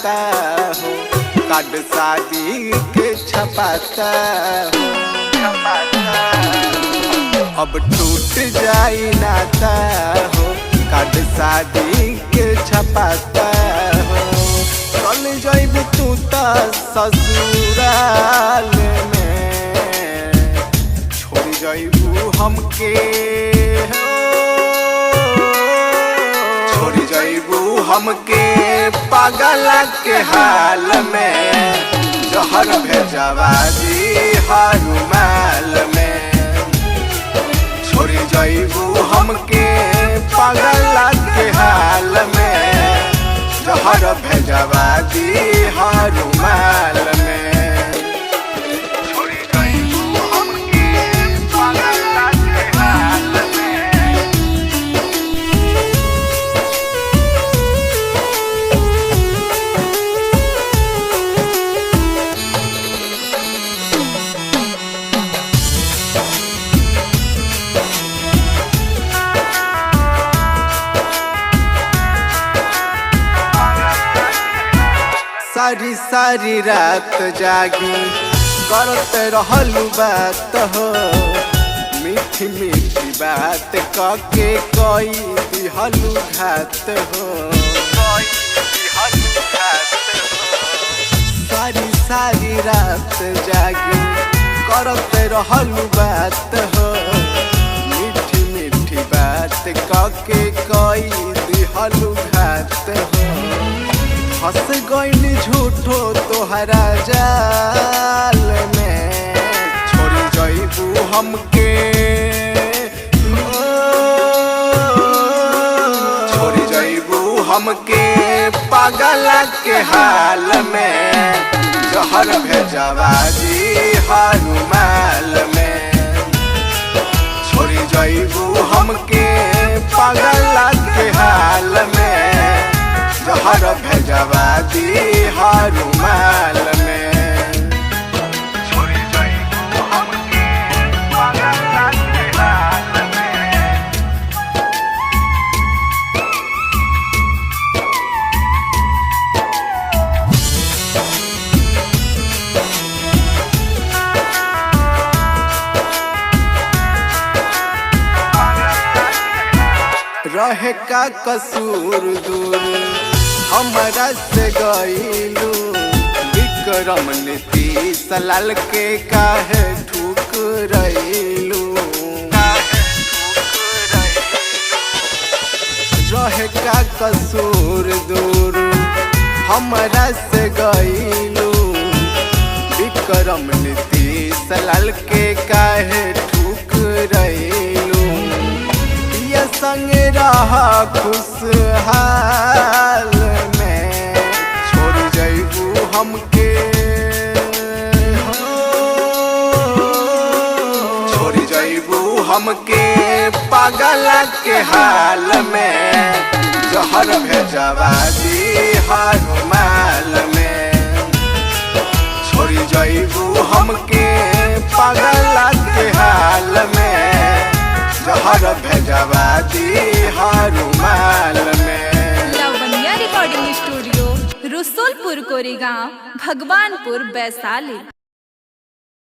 जाता हो, कार्ड शादी के छपाता हो। अब टूट जाई नाता हो, कार्ड शादी के छपाता हो। चल जाइब तू त ससुराल में, छोड़ जाइबू हमके, छोड़ जाइबू हमके पागल के हाल में। जहर भेजवा दी रुमाल में, छोड़ जाइबू हमके पागल के हाल में। जहर भेजवा दी रुमाल में, छोड़ जाइबू हमके पागल के हाल में। सारी सारी रात जागी करत रहलू बात हो, मीठी मीठी बात कके कोई दिहलू घात हो। सारी सारी रात जागी करत रहलू बात हो, मीठी मीठी बात कके कोई दिहलू घात हो। हंस गइल झूठो तोहरा जाल में, छोड़ जाइबू हमके, छोड़ जाइबू हमके पागल के हाल में। जहर भेजवा दी रुमाल में, छोड़ जाइबू हमके पागल के हाल में। जहर भेजवा दी रुमाल में, छोड़ जाइबू हमके पागल के हाल में। रहे का कसूर दूर हमरा से गइलू, विक्रम नीतीश लाल के काहे ठुकरइलू। रहे का कसूर दूर हमरा से गइलू, विक्रम नीतीश लाल के काहे ठुकरइलू। ये संग रहा खुशहाल में, छोड़ जाइबू हमके, छोड़ जाइबू हमके पागल के हाल में। जहर भेजवा दी रुमाल में, छोड़ जाइबू हमके पागल के हाल में। जहर भेजवा दी रुमाल में। Lavanya recording studio, Rasulpur Koregaon, Bhagwanpur, Vaishali.